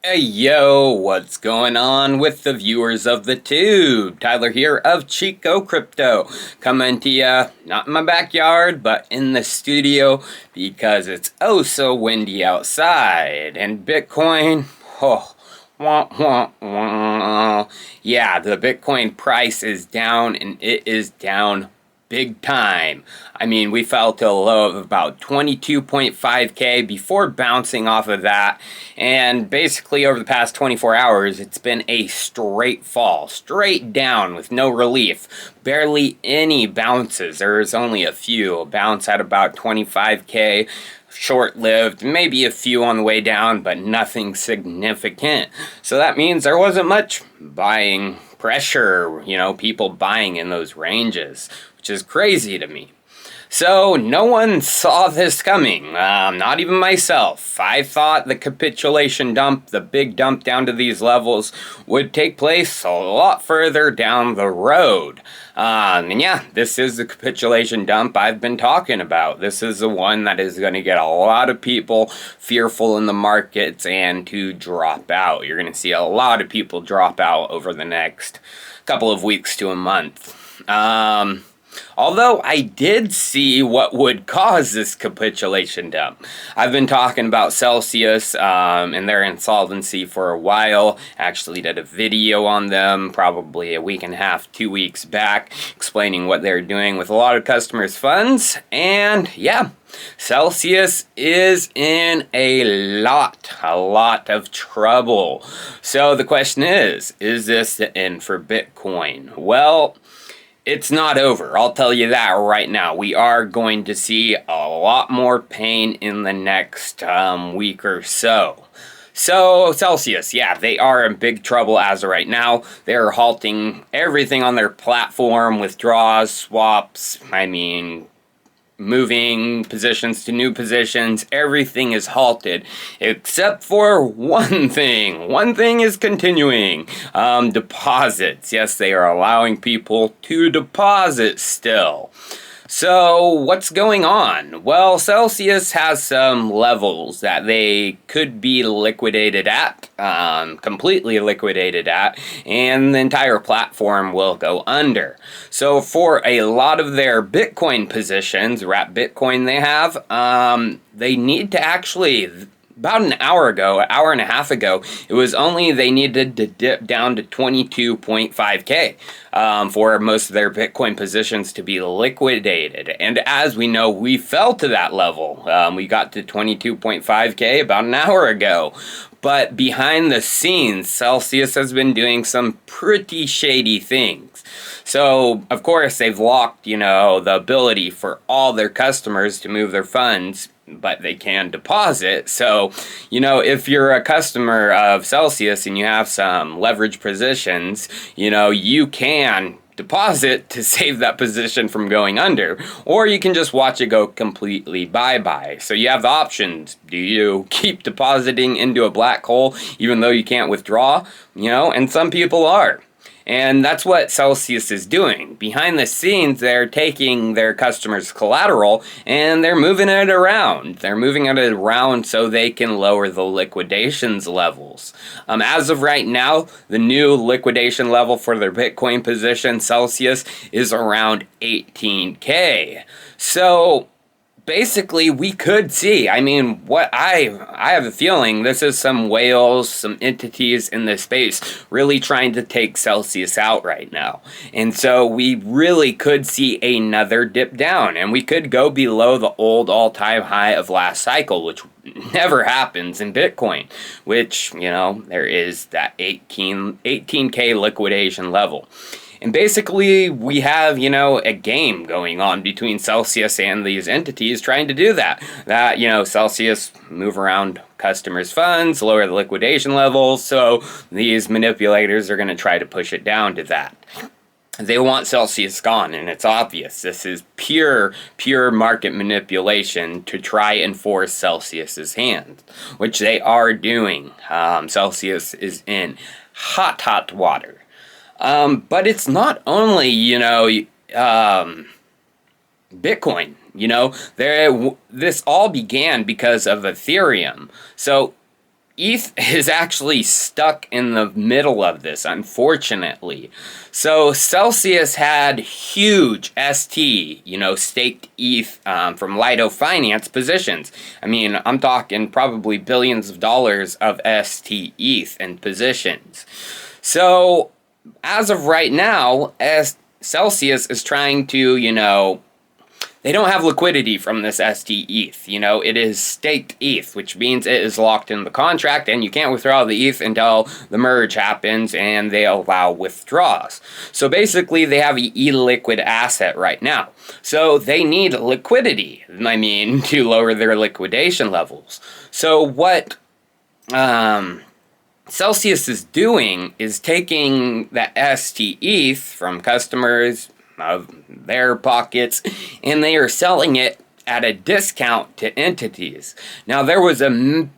Hey yo, what's going on with the viewers of the tube? Tyler here of Chico Crypto, coming to ya, not in my backyard, but in the studio, because it's oh so windy outside, and Bitcoin, oh, wah, wah, wah. Yeah, the Bitcoin price is down, and it is down big time. I mean, we fell to a low of about 22.5K before bouncing off of that. And basically over the past 24 hours, it's been a straight fall, straight down with no relief. Barely any bounces. There's only a few. A bounce at about 25K. Short-lived, maybe a few on the way down, but nothing significant. So that means there wasn't much buying pressure, people buying in those ranges, which is crazy to me. So no one saw this coming, not even myself. I thought the capitulation dump, the big dump down to these levels, would take place a lot further down the road. And yeah, this is the capitulation dump I've been talking about. This is the one that is going to get a lot of people fearful in the markets and to drop out. You're going to see a lot of people drop out over the next couple of weeks to a month. Although I did see what would cause this capitulation dump. I've been talking about Celsius and their insolvency for a while. Actually did a video on them probably a week and a half, 2 weeks back, explaining what they're doing with a lot of customers' funds. And yeah, Celsius is in a lot of trouble. So the question is this the end for Bitcoin? Well, it's not over. I'll tell you that right now. We are going to see a lot more pain in the next week or so. So, Celsius, yeah, they are in big trouble as of right now. They're halting everything on their platform, withdrawals, swaps, moving positions to new positions. Everything is halted except for one thing. One thing is continuing. Deposits. Yes, they are allowing people to deposit still. So what's going on? Well, Celsius has some levels that they could be liquidated at, completely liquidated at, and the entire platform will go under. So for a lot of their Bitcoin positions, wrap Bitcoin they have, they need to actually, about an hour and a half ago, it was only they needed to dip down to 22.5K for most of their Bitcoin positions to be liquidated. And as we know, we fell to that level. We got to 22.5K about an hour ago. But behind the scenes, Celsius has been doing some pretty shady things. So, of course, they've locked, the ability for all their customers to move their funds, but they can deposit. So, if you're a customer of Celsius and you have some leverage positions, you can deposit to save that position from going under, or you can just watch it go completely bye-bye. So you have the options. Do you keep depositing into a black hole even though you can't withdraw? And some people are. And that's what Celsius is doing. Behind the scenes, they're taking their customers' collateral and they're moving it around. They're moving it around so they can lower the liquidations levels. As of right now, the new liquidation level for their Bitcoin position, Celsius, is around 18K. So basically, we could see, what I have a feeling this is some whales, some entities in this space really trying to take Celsius out right now. And so we really could see another dip down, and we could go below the old all-time high of last cycle, which never happens in Bitcoin, which, there is that 18K liquidation level. And basically, we have, a game going on between Celsius and these entities trying to do that. Celsius move around customers' funds, lower the liquidation levels, so these manipulators are going to try to push it down to that. They want Celsius gone, and it's obvious. This is pure market manipulation to try and force Celsius's hand, which they are doing. Celsius is in hot water. But it's not only, Bitcoin, this all began because of Ethereum. So ETH is actually stuck in the middle of this, unfortunately. So Celsius had huge ST, staked ETH from Lido Finance positions. I mean, I'm talking probably billions of dollars of ST ETH in positions. So as of right now, Celsius is trying to, they don't have liquidity from this ST ETH. It is staked ETH, which means it is locked in the contract, and you can't withdraw the ETH until the merge happens and they allow withdrawals. So basically, they have an illiquid asset right now. So they need liquidity, to lower their liquidation levels. So what Celsius is doing is taking that ST ETH from customers of their pockets, and they are selling it at a discount to entities. Now, there was a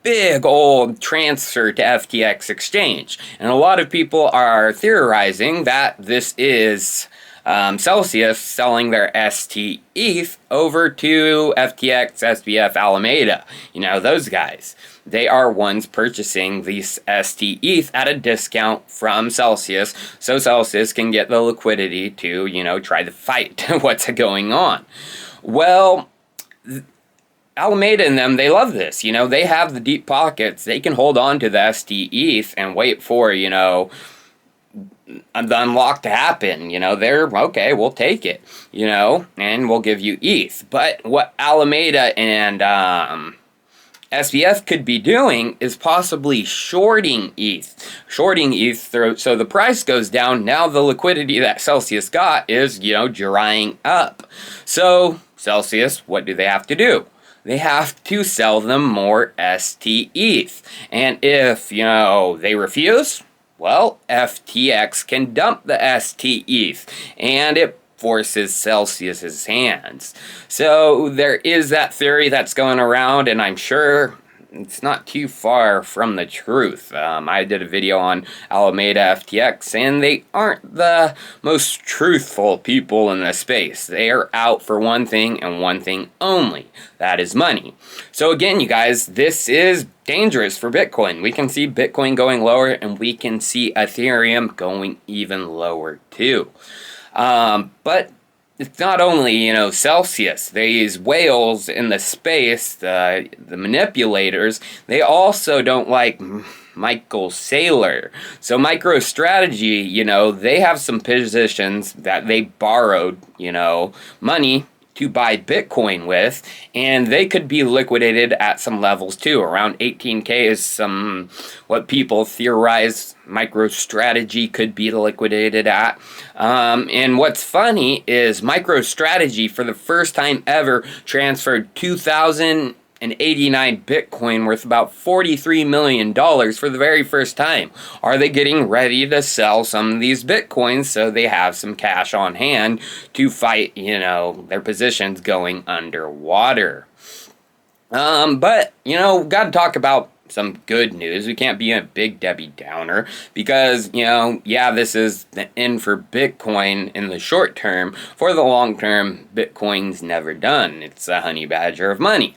big old transfer to FTX exchange, and a lot of people are theorizing that this is Celsius selling their ST ETH over to FTX, SBF, Alameda. Those guys. They are ones purchasing these ST ETH at a discount from Celsius, so Celsius can get the liquidity to, try to fight what's going on. Well, Alameda and them, they love this. They have the deep pockets. They can hold on to the ST ETH and wait for, the unlock to happen. They're, okay, we'll take it, and we'll give you ETH. But what Alameda and SBF could be doing is possibly shorting ETH. Shorting ETH so the price goes down. Now the liquidity that Celsius got is, drying up. So Celsius, what do they have to do? They have to sell them more ST ETH. And if, they refuse, well, FTX can dump the ST ETH. And it forces Celsius's hands. So there is that theory that's going around, and I'm sure it's not too far from the truth. I did a video on Alameda FTX, and they aren't the most truthful people in the space. They are out for one thing and one thing only. That is money. So again, you guys, this is dangerous for Bitcoin. We can see Bitcoin going lower, and we can see Ethereum going even lower too. But it's not only, Celsius. These whales in the space, the manipulators, they also don't like Michael Saylor. So MicroStrategy, they have some positions that they borrowed, money to buy Bitcoin with, and they could be liquidated at some levels too. Around 18K is what people theorize MicroStrategy could be liquidated at. And what's funny is MicroStrategy, for the first time ever, transferred 2,089 Bitcoin worth about $43 million for the very first time. Are they getting ready to sell some of these Bitcoins so they have some cash on hand to fight, their positions going underwater? But, got to talk about some good news. We can't be a big Debbie Downer because, this is the end for Bitcoin in the short term. For the long term, Bitcoin's never done. It's a honey badger of money.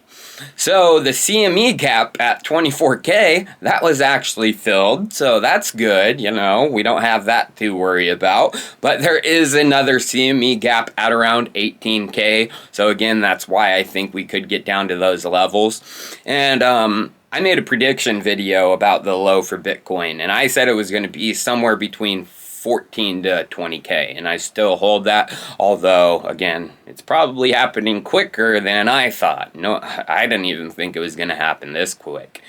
So the CME gap at 24K, that was actually filled, so that's good, we don't have that to worry about. But there is another CME gap at around 18K, so again, that's why I think we could get down to those levels. And I made a prediction video about the low for Bitcoin, and I said it was going to be somewhere between 14 to 20K, and I still hold that, although, again, it's probably happening quicker than I thought. No, I didn't even think it was going to happen this quick.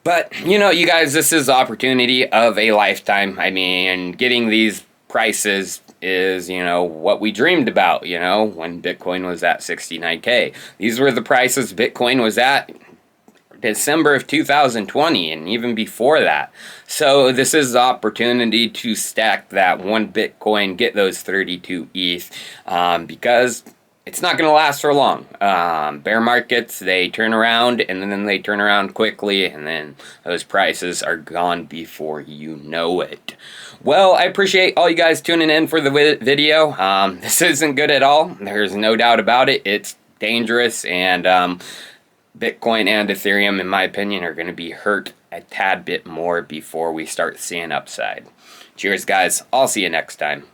But, you guys, this is the opportunity of a lifetime. Getting these prices is, what we dreamed about, when Bitcoin was at 69K. These were the prices Bitcoin was at December of 2020 and even before that. So this is the opportunity to stack that one Bitcoin, get those 32 ETH, because it's not going to last for long. Bear markets, they turn around and then they turn around quickly, and then those prices are gone before you know it. Well, I appreciate all you guys tuning in for the video. This isn't good at all. There's no doubt about it. It's dangerous, and Bitcoin and Ethereum, in my opinion, are going to be hurt a tad bit more before we start seeing upside. Cheers, guys. I'll see you next time.